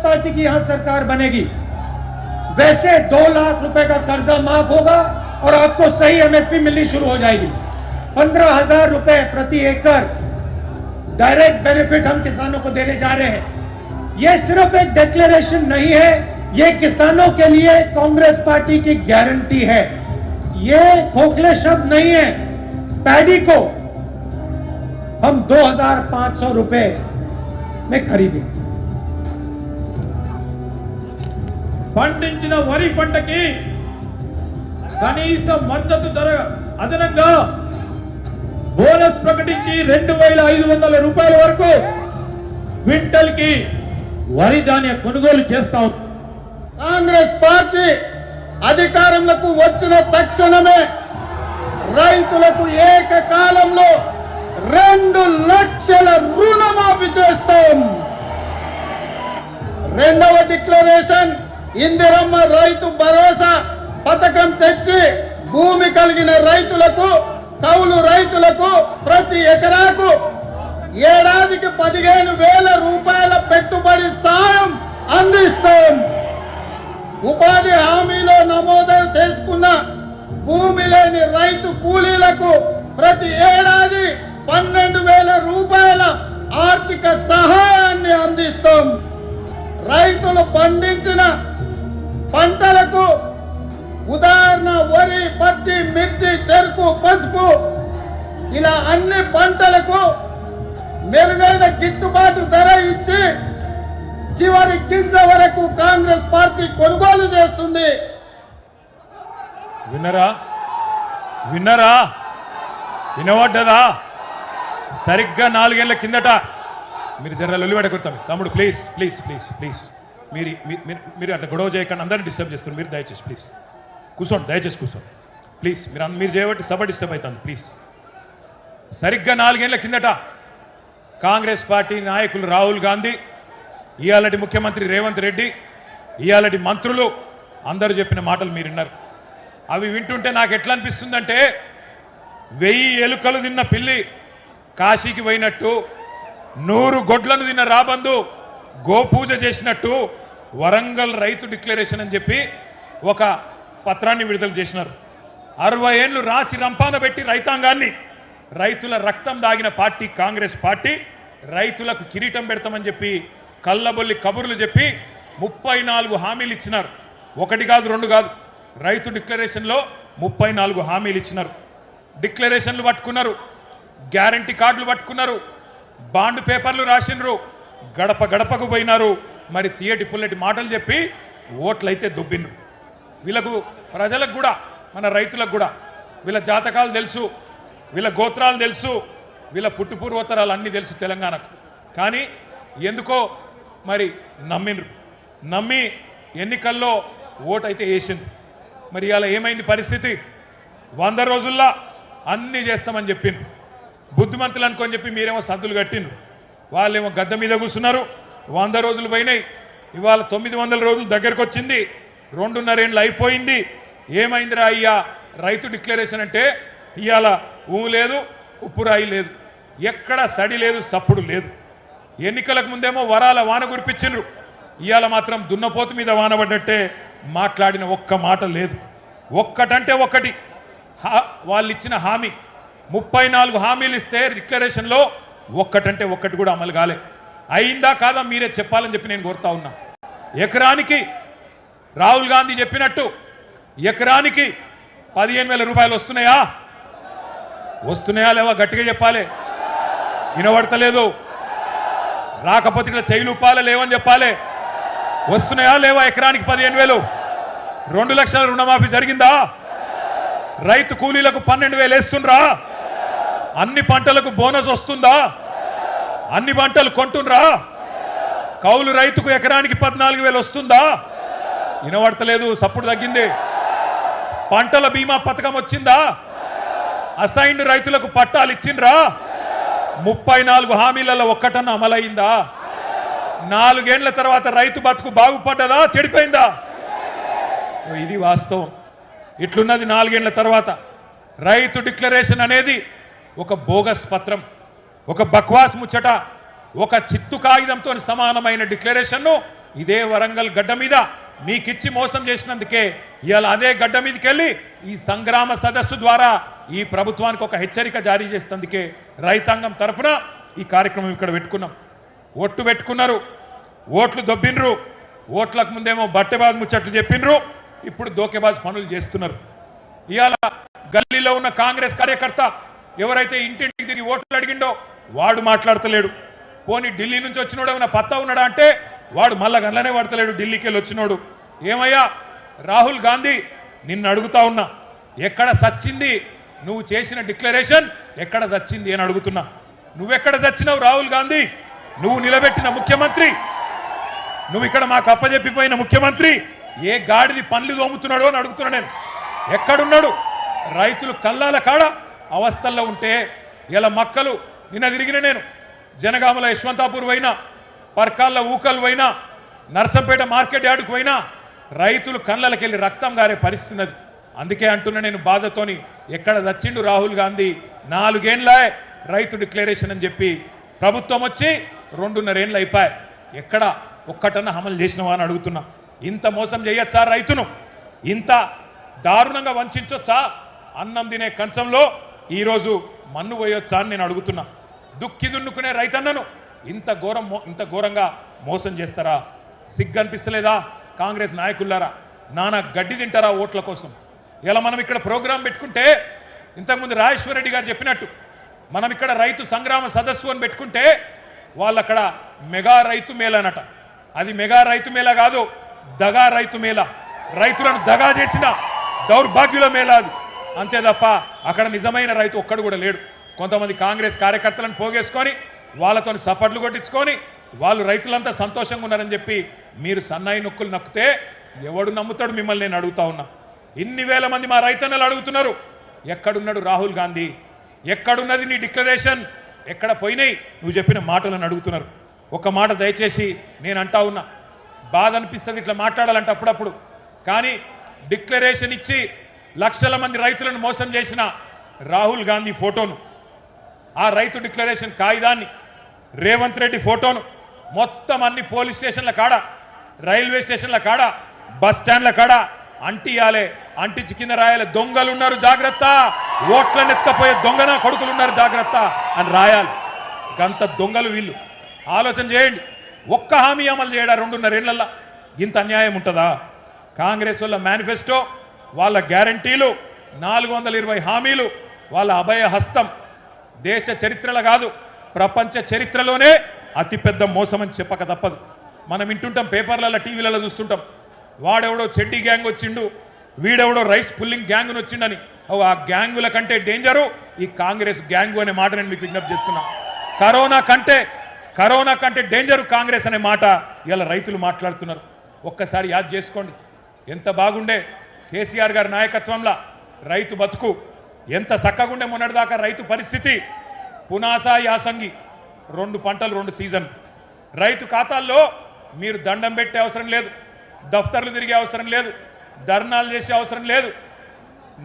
Party की यहां सरकार बनेगी वैसे 2 लाख रुपए का कर्जा माफ होगा और आपको सही एमएसपी मिलनी शुरू हो जाएगी। 15,000 रुपए प्रति एकड़ डायरेक्ट बेनिफिट हम किसानों को देने जा रहे हैं। यह सिर्फ एक डिक्लेरेशन नहीं है, यह किसानों के लिए कांग्रेस पार्टी की गारंटी है। यह खोखले शब्द नहीं है। पैडी को हम 2,500 रुपए में खरीदेंगे। పండించిన వరి పంటకి కనీస మద్దతు ధర అదనంగా బోనస్ ప్రకటించి 2,500 రూపాయల వరకు క్వింటల్ కి వరి ధాన్య కొనుగోలు చేస్తాం। కాంగ్రెస్ పార్టీ అధికారంలోకి వచ్చిన తక్షణమే రైతులకు ఏకకాలంలో 2 లక్షల రుణమాఫీ చేస్తాం। రెండవ డిక్లరేషన్ ఇందిరమ్మ రైతు భరోసా పథకం తెచ్చి భూమి కలిగిన రైతులకు కౌలు రైతులకు ప్రతి ఎకరాకు ఏడాదికి 15,000 రూపాయల పెట్టుబడి సాయం అందిస్తాం। ఉపాధి హామీలో నమోదు చేసుకున్న భూమి లేని రైతు కూలీలకు ప్రతి ఏడాది 12,000 రూపాయల ఆర్థిక సహాయాన్ని అందిస్తాం। రైతులు పండించిన పంటలకు ఉదాహరణ వరి, పత్తి, మిర్చి, చెరుకు, పసుపు ఇలా అన్ని పంటలకు మెరుగైన గిట్టుబాటు ధర ఇచ్చి చివరి గింజ వరకు కాంగ్రెస్ పార్టీ కొనుగోలు చేస్తుంది। విన్నరా విన్నరా వినవడ్డదా? సరిగ్గా 4 ఏళ్ల కిందట మీరు జర లొల్లిబెడ కొడతాం తమ్ముడు, ప్లీజ్ ప్లీజ్ ప్లీజ్ ప్లీజ్ మీరు అట్లా గొడవ చేయకుండా అందరినీ డిస్టర్బ్ చేస్తారు। మీరు దయచేసి ప్లీజ్ కూర్చోండి, దయచేసి కూర్చోండి ప్లీజ్। మీరు చేయబట్టి సభ డిస్టర్బ్ అవుతుంది ప్లీజ్। సరిగ్గా 4 ఏళ్ల కిందట కాంగ్రెస్ పార్టీ నాయకులు రాహుల్ గాంధీ, ఇయాలటి ముఖ్యమంత్రి రేవంత్ రెడ్డి, ఇయాలటి మంత్రులు అందరూ చెప్పిన మాటలు మీరు విన్నారు। అవి వింటుంటే నాకు ఎట్లా అనిపిస్తుందంటే 1000 ఎలుకలు తిన్న పిల్లి కాశీకి పోయినట్టు, 100 గొడ్లను తిన్న రాబందు గోపూజ చేసినట్టు వరంగల్ రైతు డిక్లరేషన్ అని చెప్పి ఒక పత్రాన్ని విడుదల చేసినారు। 60 ఏళ్ళు రాచి రంపాన పెట్టి రైతాంగాన్ని, రైతుల రక్తం దాగిన పార్టీ కాంగ్రెస్ పార్టీ రైతులకు కిరీటం పెడతామని చెప్పి కళ్ళబొల్లి కబుర్లు చెప్పి 34 హామీలు ఇచ్చినారు। 1 కాదు 2 కాదు, రైతు డిక్లరేషన్లో 34 హామీలు ఇచ్చినారు। డిక్లరేషన్లు పట్టుకున్నారు, గ్యారంటీ కార్డులు పట్టుకున్నారు, బాండ్ పేపర్లు రాసినారు, గడప గడపకు పోయినారు, మరి తీయటి పుల్లటి మాటలు చెప్పి ఓట్లయితే దుబ్బిండ్రు। వీళ్ళకు ప్రజలకు కూడా మన రైతులకు కూడా వీళ్ళ జాతకాలు తెలుసు, వీళ్ళ గోత్రాలు తెలుసు, వీళ్ళ పుట్టుపూర్వోత్తరాలు అన్నీ తెలుసు తెలంగాణకు। కానీ ఎందుకో మరి నమ్మి ఎన్నికల్లో ఓటైతే వేసింది। మరి ఇలా ఏమైంది పరిస్థితి? 100 రోజుల్లో అన్నీ చేస్తామని చెప్పిండ్రు। బుద్ధిమంతులు అనుకొని చెప్పి మీరేమో సద్దులు కట్టిండ్రు, వాళ్ళేమో గద్ద మీద కూర్చున్నారు। 100 రోజులు పోయినాయి, ఇవాళ 900 రోజులు దగ్గరకు వచ్చింది, 2.5 ఏళ్ళు అయిపోయింది। ఏమైందిరా అయ్యా రైతు డిక్లరేషన్ అంటే? ఇవాళ లేదు, ఉప్పు రాయి లేదు, ఎక్కడ సడి లేదు, సప్పుడు లేదు। ఎన్నికలకు ముందేమో వరాల వాన కురిపించిండ్రు, ఇవాళ మాత్రం దున్నపోతు మీద వాన పడ్డట్టే మాట్లాడిన ఒక్క మాట లేదు। ఒక్కటంటే ఒక్కటి వాళ్ళు ఇచ్చిన హామీ 34 హామీలు ఇస్తే డిక్లరేషన్లో ఒక్కటంటే ఒక్కటి కూడా అమలు కాలే। అయిందా కాదా మీరే చెప్పాలని చెప్పి నేను కోరుతా ఉన్నా। ఎకరానికి రాహుల్ గాంధీ చెప్పినట్టు ఎకరానికి 15,000 రూపాయలు వస్తున్నాయా? వస్తున్నాయా లేవా? గట్టిగా చెప్పాలి, వినబడతలేదు। రాకపోతే ఇక్కడ చెయ్యిలుపాలే లేవని చెప్పాలి। వస్తున్నాయా లేవా? ఎకరానికి 15,000, 2 లక్షల రుణమాఫీ జరిగిందా? రైతు కూలీలకు 12,000 వేస్తుండ్రా? అన్ని పంటలకు బోనస్ వస్తుందా? అన్ని పంటలు కొంటుండ్రా? కౌలు రైతుకు ఎకరానికి 14,000 వస్తుందా? వినబడతలేదు, సప్పుడు తగ్గింది। పంటల బీమా పథకం వచ్చిందా? అసైన్డ్ రైతులకు పట్టాలు ఇచ్చిండ్రా? 34 హామీలలో ఒక్కటన్నా అమలైందా? 4 ఏళ్ల తర్వాత రైతు బతుకు బాగుపడ్డదా చెడిపోయిందా? ఇది వాస్తవం। ఇట్లున్నది 4 ఏళ్ల తర్వాత రైతు డిక్లరేషన్ అనేది ఒక బోగస్ పత్రం, ఒక బక్వాస్ ముచ్చట, ఒక చిత్తు కాగితంతో సమానమైన డిక్లరేషన్ను ఇదే వరంగల్ గడ్డ మీద మీకిచ్చి మోసం చేసినందుకే ఇవాళ అదే గడ్డ మీదకి వెళ్ళి ఈ సంగ్రామ సదస్సు ద్వారా ఈ ప్రభుత్వానికి ఒక హెచ్చరిక జారీ చేసినందుకే రైతాంగం తరఫున ఈ కార్యక్రమం ఇక్కడ పెట్టుకున్నాం. ఒట్టు పెట్టుకున్నారు, ఓట్లు దొబ్బినరు, ఓట్లకు ముందేమో బట్టెబాజు ముచ్చట్లు చెప్పినరు, ఇప్పుడు దోకేబాజు పనులు చేస్తున్నారు. ఇవాళ గల్లీలో ఉన్న కాంగ్రెస్ కార్యకర్త ఎవరైతే ఇంటింటికి తిరిగి ఓట్లు అడిగిండో వాడు మాట్లాడతలేడు. పోనీ ఢిల్లీ నుంచి వచ్చినోడు ఏమైనా పత్తా ఉన్నాడా అంటే వాడు మళ్ళా గల్లనే పడతలేడు. ఢిల్లీకి వెళ్ళి వచ్చినోడు ఏమయ్యా రాహుల్ గాంధీ నిన్ను అడుగుతా ఉన్నా, ఎక్కడ సచ్చింది నువ్వు చేసిన డిక్లరేషన్, ఎక్కడ సచ్చింది అని అడుగుతున్నా. నువ్వెక్కడ చచ్చినావు రాహుల్ గాంధీ? నువ్వు నిలబెట్టిన ముఖ్యమంత్రి, నువ్వు ఇక్కడ మాకు అప్పచెప్పిపోయిన ముఖ్యమంత్రి ఏ గాడిది పనులు దోముతున్నాడో అని అడుగుతున్నా నేను. ఎక్కడున్నాడు? రైతులు కల్లాల కాడ అవస్థల్లో ఉంటే ఇలా మక్కలు నిన్న తిరిగిన నేను జనగామల యశ్వంతాపూర్ పోయినా, పర్కాళ్ళ ఊకలు పోయినా, నర్సంపేట మార్కెట్ యార్డుకు పోయినా రైతులు కళ్ళకెళ్ళి రక్తం గారే పరిస్థితి ఉన్నది. అందుకే అంటున్నా నేను బాధతోని, ఎక్కడ చచ్చిండు రాహుల్ గాంధీ? 4 ఏళ్ళ రైతు డిక్లరేషన్ అని చెప్పి ప్రభుత్వం వచ్చి 2.5 ఏళ్ళు అయిపోయాయి. ఎక్కడ ఒక్కటన్నా అమలు చేసినవా అని అడుగుతున్నా. ఇంత మోసం చేయొచ్చా రైతును? ఇంత దారుణంగా వంచొచ్చా? అన్నం తినే కంచంలో ఈరోజు మన్ను పోయొచ్చా అని నేను అడుగుతున్నా. దుక్కి దున్నుకునే రైతన్నను ఇంత ఘోరంగా మోసం చేస్తారా? సిగ్గనిపిస్తలేదా కాంగ్రెస్ నాయకులారా? నానా గడ్డి తింటారా ఓట్ల కోసం? ఇలా మనం ఇక్కడ ప్రోగ్రాం పెట్టుకుంటే, ఇంతకుముందు రాజేశ్వర రెడ్డి గారు చెప్పినట్టు మనం ఇక్కడ రైతు సంగ్రామ సదస్సు అని పెట్టుకుంటే వాళ్ళు అక్కడ మెగా రైతు మేళ అనట. అది మెగా రైతు మేళ కాదు, దగా రైతు మేళ. రైతులను దగా చేసిన దౌర్భాగ్యుల మేళ అది. అంతే తప్ప అక్కడ నిజమైన రైతు ఒక్కడు కూడా లేడు. కొంతమంది కాంగ్రెస్ కార్యకర్తలను పోగేసుకొని వాళ్ళతో సపట్లు కొట్టించుకొని వాళ్ళు రైతులంతా సంతోషంగా ఉన్నారని చెప్పి మీరు సన్నాయి నొక్కులు నొక్కితే ఎవడు నమ్ముతాడు మిమ్మల్ని? నేను అడుగుతా ఉన్నా. ఇన్ని వేల మంది మా రైతన్నలు అడుగుతున్నారు, ఎక్కడున్నాడు రాహుల్ గాంధీ? ఎక్కడున్నది నీ డిక్లరేషన్? ఎక్కడ పోయినాయి నువ్వు చెప్పిన మాటలను అడుగుతున్నారు. ఒక మాట దయచేసి నేను అంటా ఉన్నా, బాధ అనిపిస్తుంది ఇట్లా మాట్లాడాలంటే అప్పుడప్పుడు. కానీ డిక్లరేషన్ ఇచ్చి లక్షల మంది రైతులను మోసం చేసిన రాహుల్ గాంధీ ఫోటోను, ఆ రైతు డిక్లరేషన్ కాగితాన్ని, రేవంత్ రెడ్డి ఫోటోను మొత్తం అన్ని పోలీస్ స్టేషన్ల కాడ, రైల్వే స్టేషన్ల కాడ, బస్ స్టాండ్ల కాడ అంటియాలే. అంటించి కింద రాయాలి, దొంగలున్నారు జాగ్రత్త, ఓట్లను ఎత్తపోయే దొంగన కొడుకులున్నారు జాగ్రత్త అని రాయాలి. గంత దొంగలు వీళ్ళు. ఆలోచన చేయండి. ఒక్క హామీ అమలు చేయడా 2.5 ఏళ్లలో? ఇంత అన్యాయం ఉంటుందా? కాంగ్రెస్ వాళ్ళ మేనిఫెస్టో, వాళ్ళ గ్యారంటీలు, 420 హామీలు, వాళ్ళ అభయ హస్తం దేశ చరిత్రలో కాదు ప్రపంచ చరిత్రలోనే అతిపెద్ద మోసం అని చెప్పక తప్పదు. మనం వింటుంటాం, పేపర్లలో టీవీలలో చూస్తుంటాం, వాడెవడో చెడ్డీ గ్యాంగ్ వచ్చిండు, వీడెవడో రైస్ పుల్లింగ్ గ్యాంగ్ను వచ్చిండని. ఆ గ్యాంగుల కంటే డేంజరు ఈ కాంగ్రెస్ గ్యాంగు అనే మాట నేను మీకు విజ్ఞప్తి చేస్తున్నా. కరోనా కంటే డేంజరు కాంగ్రెస్ అనే మాట ఇలా రైతులు మాట్లాడుతున్నారు. ఒక్కసారి యాద్ చేసుకోండి, ఎంత బాగుండే కేసీఆర్ గారి నాయకత్వంలో రైతు బతుకు, ఎంత చక్కగుండే మొన్నటిదాకా రైతు పరిస్థితి. పునాస యాసంగి 2 పంటలు 2 సీజన్. రైతు ఖాతాల్లో మీరు దండం పెట్టే అవసరం లేదు, దఫ్తర్లు తిరిగే అవసరం లేదు, ధర్నాలు చేసే అవసరం లేదు.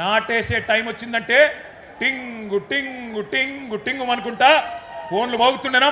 నాటేసే టైం వచ్చిందంటే టింగు టింగు టింగు టింగు అనుకుంటా ఫోన్లు మోగుతుండేనా?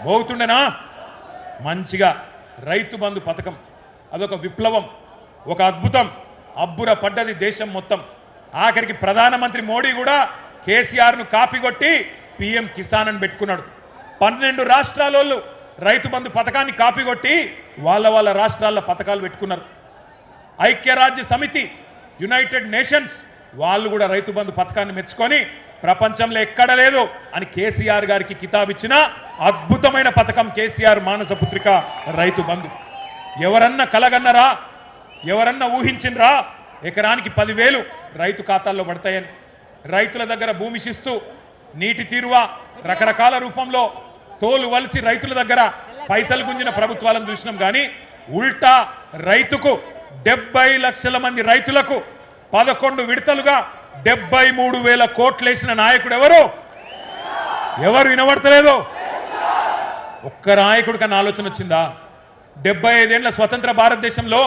మోగుతుండేనా? మంచిగా రైతు బంధు పథకం అదొక విప్లవం, ఒక అద్భుతం. అబ్బుర పడ్డది దేశం మొత్తం. ఆఖరికి ప్రధానమంత్రి మోడీ కూడా కేసీఆర్ను కాపీ కొట్టి పిఎం కిసాన్ అని పెట్టుకున్నాడు. 12 రాష్ట్రాల రైతు బంధు పథకాన్ని కాపీ కొట్టి వాళ్ళ రాష్ట్రాల్లో పథకాలు పెట్టుకున్నారు. ఐక్యరాజ్య సమితి, యునైటెడ్ నేషన్స్ వాళ్ళు కూడా రైతు బంధు పథకాన్ని మెచ్చుకొని ప్రపంచంలో ఎక్కడ లేదు అని కేసీఆర్ గారికి కితాబిచ్చిన అద్భుతమైన పథకం కేసీఆర్ మానస పుత్రిక రైతు బంధు. ఎవరన్నా కలగన్నరా? ఎవరన్నా ఊహించినరా ఎకరానికి 10,000 రైతు ఖాతాల్లో పడతాయని? రైతుల దగ్గర భూమి శిస్తు, నీటి తీరువా రకరకాల రూపంలో తోలు వలిచి రైతుల దగ్గర పైసలు గుంజిన ప్రభుత్వాలను చూసినాం. కానీ ఉల్టా రైతుకు 70 లక్షల మంది రైతులకు 11 విడతలుగా 73,000 కోట్లు వేసిన నాయకుడు ఎవరు వినబడతలేదు? ఒక్క నాయకుడి కన్నా ఆలోచన వచ్చిందా? 75 ఏళ్ల స్వతంత్ర భారతదేశంలో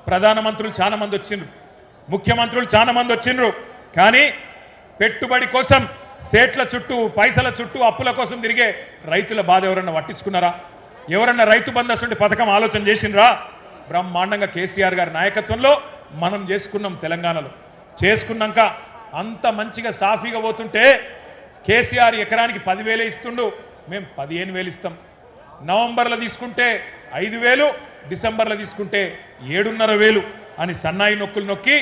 ప్రధానమంత్రులు చాలా మంది వచ్చిండ్రు, ముఖ్యమంత్రులు చాలా మంది వచ్చిండ్రు. కానీ పెట్టుబడి కోసం సేట్ల చుట్టూ, పైసల చుట్టూ, అప్పుల కోసం తిరిగే రైతుల బాధ ఎవరన్నా పట్టించుకున్నారా? ఎవరన్నా రైతు బంధు అసలు పథకం ఆలోచన చేసిండ్రా? బ్రహ్మాండంగా కేసీఆర్ గారి నాయకత్వంలో మనం చేసుకున్నాం. తెలంగాణలో చేసుకున్నాక అంత మంచిగా సాఫీగా పోతుంటే కేసీఆర్ ఎకరానికి 10,000 ఇస్తుండు, మేము 15,000 ఇస్తాం. నవంబర్లో తీసుకుంటే 5,000, డిసెంబర్లో తీసుకుంటే 7,500 అని సన్నాయి నొక్కులు నొక్కి